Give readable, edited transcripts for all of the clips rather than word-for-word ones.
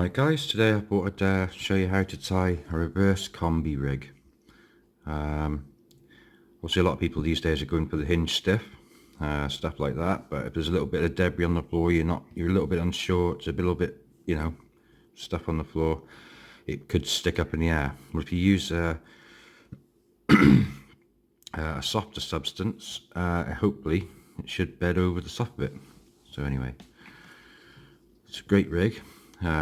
Alright guys, today I thought I'd show you how to tie a reverse combi rig. Obviously a lot of people these days are going for the hinge stuff like that, but if there's a little bit of debris on the floor, you're a little bit unsure, it's a little bit, stuff on the floor, it could stick up in the air. Well, if you use a softer substance, hopefully it should bed over the soft bit. So anyway, it's a great rig.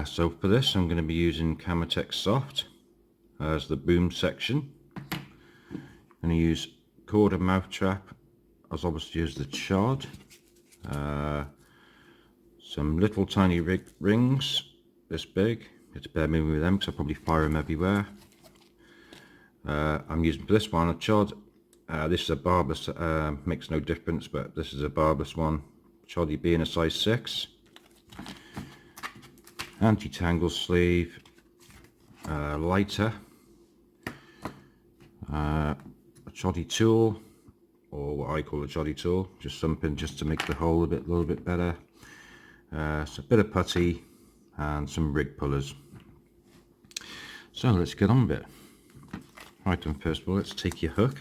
So for this I'm going to be using Camotex Soft as the boom section. I'm going to use korda mouth trap as obviously as the chod. Some little tiny rings this big. You have to bear with me with them because I probably fire them everywhere. I'm using for this one a chod. This is a barbless, makes no difference, but this is a barbless one. Choddy being a size 6. Anti-tangle sleeve, lighter, a choddy tool, or what I call a choddy tool, just something just to make the hole a little bit better. So a bit of putty and some rig pullers. So let's get on with it. Right, then first of all, let's take your hook.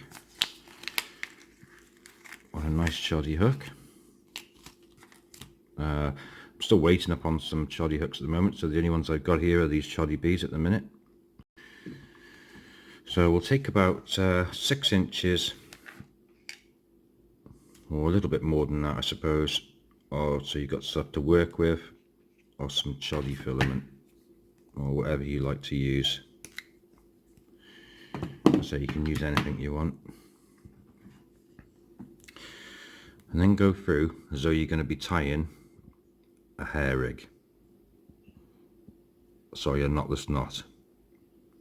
What a nice choddy hook. I'm still waiting upon some choddy hooks at the moment, so the only ones I've got here are these choddy bees at the minute. So we'll take about 6 inches, or a little bit more than that I suppose, so you've got stuff to work with, or some choddy filament, or whatever you like to use. So you can use anything you want. And then go through as though you're going to be tying a hair rig. Sorry, a knotless knot.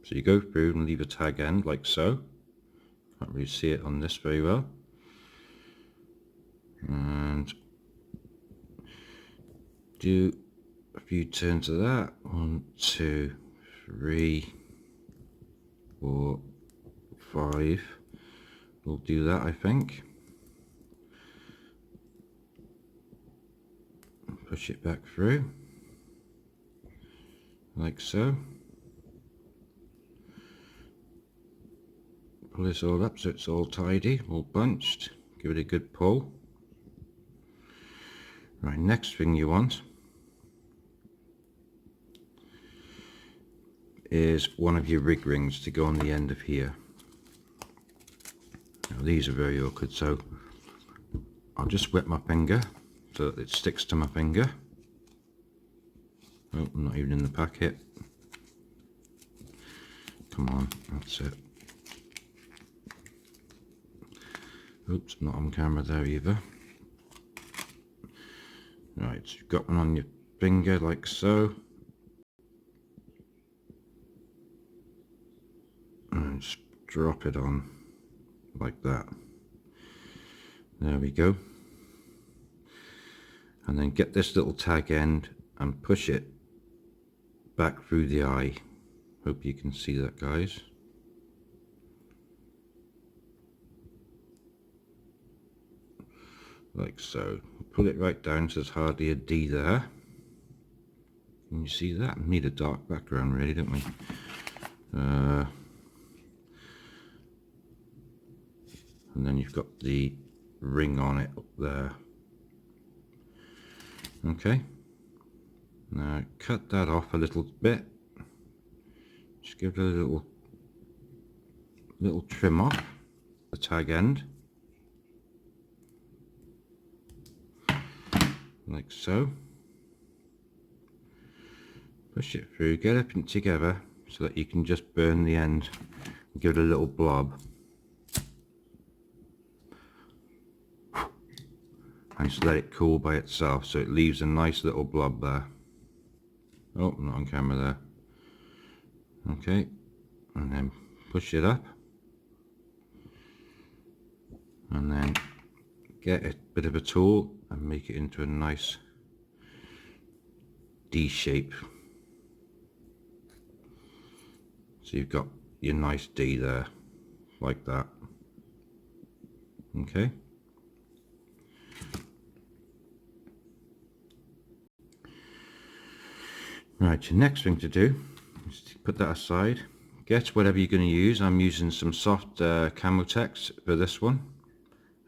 So you go through and leave a tag end like so. Can't really see it on this very well. And do a few turns of that. 1, 2, 3, 4, 5. We'll do that, I think. Push it back through like so. Pull this all up so it's all tidy, all bunched. Give it a good pull. Right, next thing you want is one of your rig rings to go on the end of here. Now these are very awkward, so I'll just wet my finger so that it sticks to my finger. Oh, I'm not even in the packet. Come on, that's it. Oops, not on camera there either. Right, so you've got one on your finger like so. And just drop it on like that. There we go. And then get this little tag end and push it back through the eye. Hope you can see that, guys. Like so. Pull it right down so there's hardly a D there. Can you see that? We need a dark background really, don't we? And then you've got the ring on it up there. Okay, now cut that off a little bit, just give it a little trim off the tag end, like so. Push it through, get everything together so that you can just burn the end and give it a little blob. And just let it cool by itself so it leaves a nice little blob there. Oh, not on camera there. Okay, and then push it up, and then get a bit of a tool and make it into a nice D shape. So you've got your nice D there, like that. Okay. Right, your next thing to do is to put that aside. Get whatever you're going to use. I'm using some soft Camotex for this one.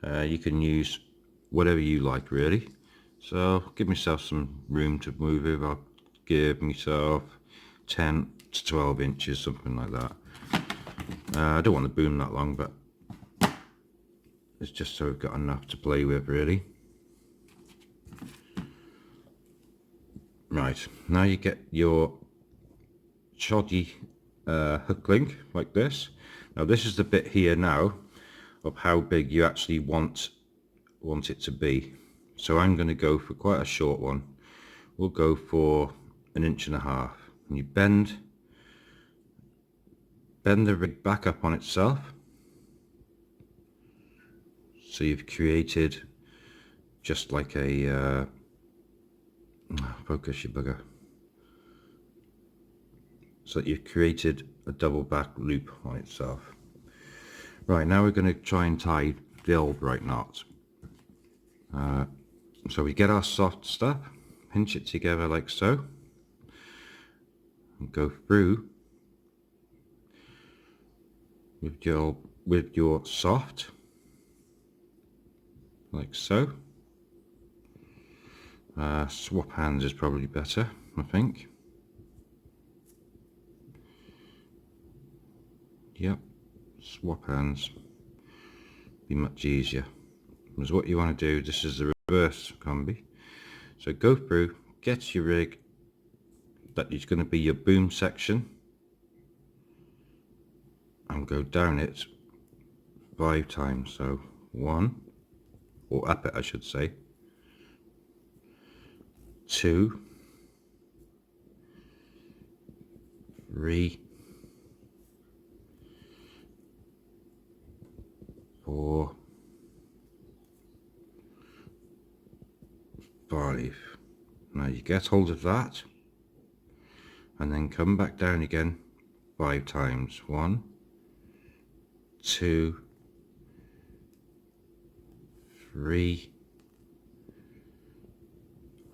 You can use whatever you like really. So give myself some room to move it. I'll give myself 10 to 12 inches, something like that. I don't want the boom that long, but it's just so we've got enough to play with really. Right, now you get your choddy hook link like this. Now this is the bit here now of how big you actually want it to be. So I'm going to go for quite a short one. We'll go for 1.5 inches. And you bend the rig back up on itself. So you've created just like a focus, you bugger. So that you've created a double back loop on itself. Right, now we're going to try and tie the old right knot. So we get our soft stuff, pinch it together like so, and go through with your soft, like so. Swap hands is probably better, I think. Yep, swap hands be much easier. Because what you want to do, this is the reverse combi. So go through, get your rig that is going to be your boom section, and go down it 5 times. So 1, or up it I should say, 2, 3, 4, 5. Now you get hold of that and then come back down again 5 times. 1, 2, 3,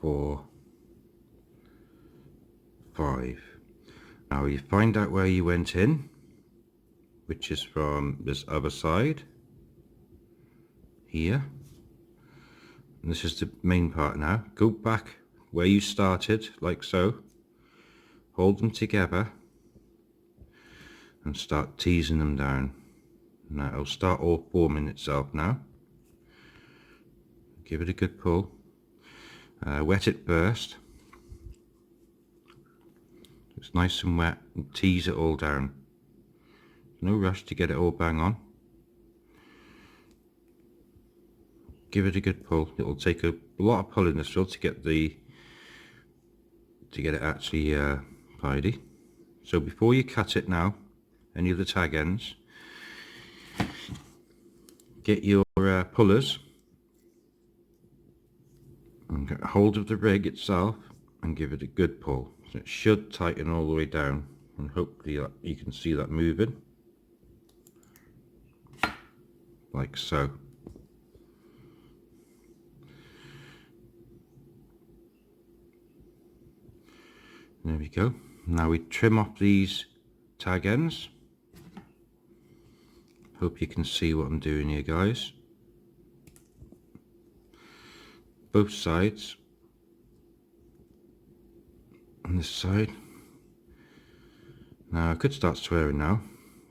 4, 5. Now you find out where you went in, which is from this other side here. And this is the main part now. Go back where you started, like so. Hold them together and start teasing them down. Now it'll start all forming itself now. Give it a good pull. Wet it first. It's nice and wet, and tease it all down. No rush to get it all bang on. Give it a good pull. It'll take a lot of pulling this fill to get it actually tidy. So before you cut it now, any of the tag ends, get your pullers and get hold of the rig itself and give it a good pull. So it should tighten all the way down, and hopefully you can see that moving like so. There we go. Now we trim off these tag ends. Hope you can see what I'm doing here, guys. Both sides. On this side. Now I could start swearing now.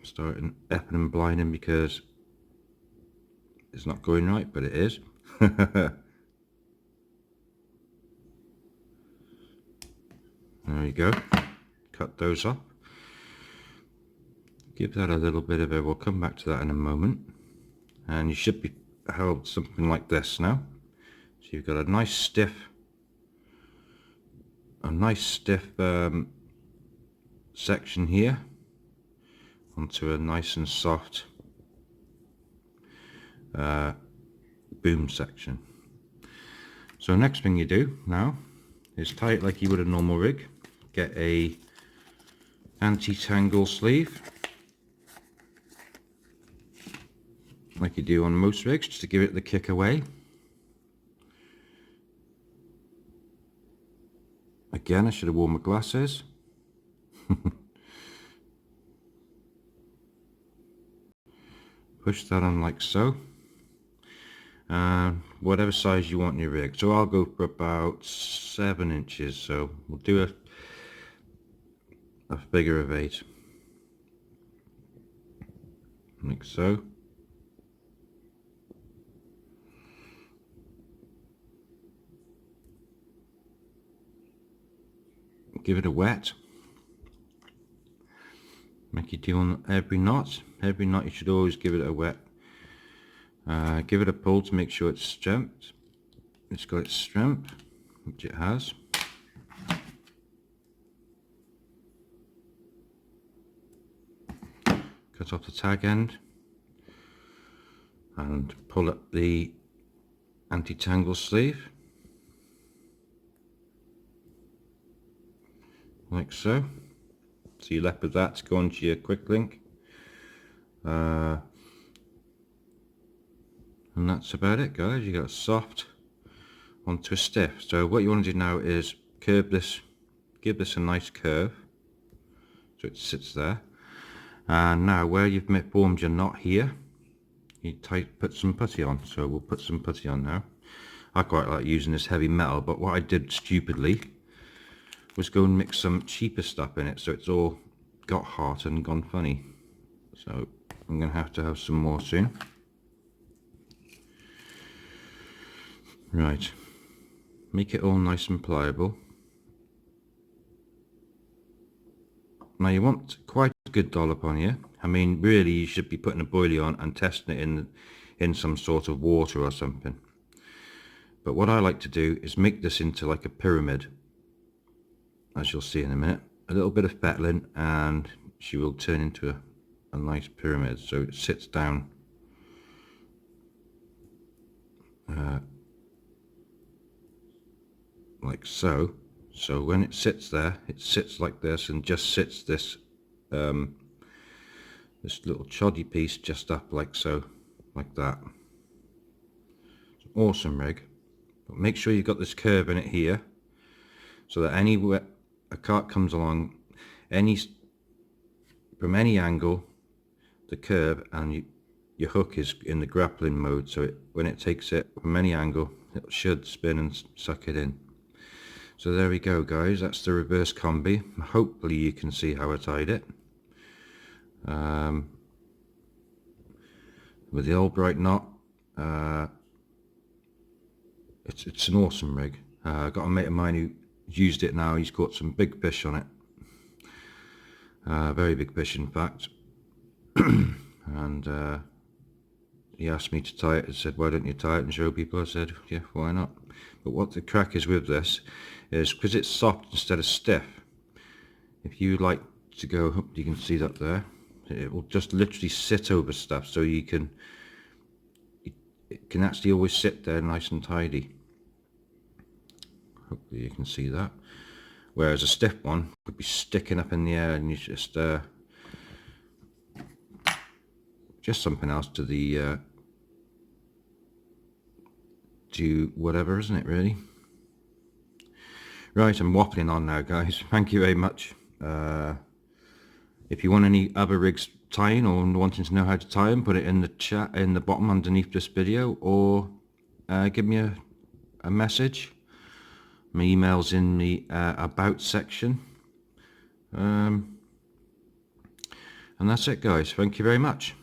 Starting effing and blinding because it's not going right, but it is. There you go. Cut those off. Give that a little bit of a, we'll come back to that in a moment. And you should be held something like this now. So you've got a nice stiff section here onto a nice and soft boom section. So next thing you do now is tie it like you would a normal rig. Get a anti-tangle sleeve like you do on most rigs, just to give it the kick away. Again, I should have worn my glasses. Push that on like so. Whatever size you want in your rig. So I'll go for about 7 inches. So we'll do a figure of 8. Like so. Give it a wet. Like you do on every knot. Every knot you should always give it a wet. Give it a pull to make sure it's strength. It's got its strength, which it has. Cut off the tag end and pull up the anti-tangle sleeve like so. So you're left with that to go onto your quick link, and that's about it, guys. You got a soft onto a stiff. So what you want to do now is curve this, give this a nice curve so it sits there. And now where you've formed your knot here, you put some putty on. So we'll put some putty on now. I quite like using this heavy metal, but what I did stupidly was go and mix some cheaper stuff in it, so it's all got hot and gone funny. So I'm going to have some more soon. Right, make it all nice and pliable. Now you want quite a good dollop on you. I mean, really you should be putting a boilie on and testing it in some sort of water or something. But what I like to do is make this into like a pyramid, as you'll see in a minute. A little bit of fettling and she will turn into a nice pyramid. So it sits down like so. So when it sits there, it sits like this and just sits this this little choddy piece just up like so, like that. It's an awesome rig. But make sure you've got this curve in it here, so that anywhere a carp comes along, from any angle, the curve and your hook is in the grappling mode. So when it takes it from any angle, it should spin and suck it in. So there we go, guys. That's the reverse combi. Hopefully you can see how I tied it. With the old bright knot. It's an awesome rig. I've got a mate of mine who used it now. He's caught some big fish on it. Very big fish, in fact. And he asked me to tie it. He said, why don't you tie it and show people? I said, yeah, why not? But what the crack is with this is, because it's soft instead of stiff, if you like to go, you can see that there, it will just literally sit over stuff, so it can actually always sit there nice and tidy. Hopefully you can see that. Whereas a stiff one could be sticking up in the air, and you just something else to the do whatever, isn't it, really? Right, I'm waffling on now, guys. Thank you very much. If you want any other rigs tying, or wanting to know how to tie them, put it in the chat in the bottom underneath this video, or give me a message. My email's in the about section. And that's it, guys. Thank you very much.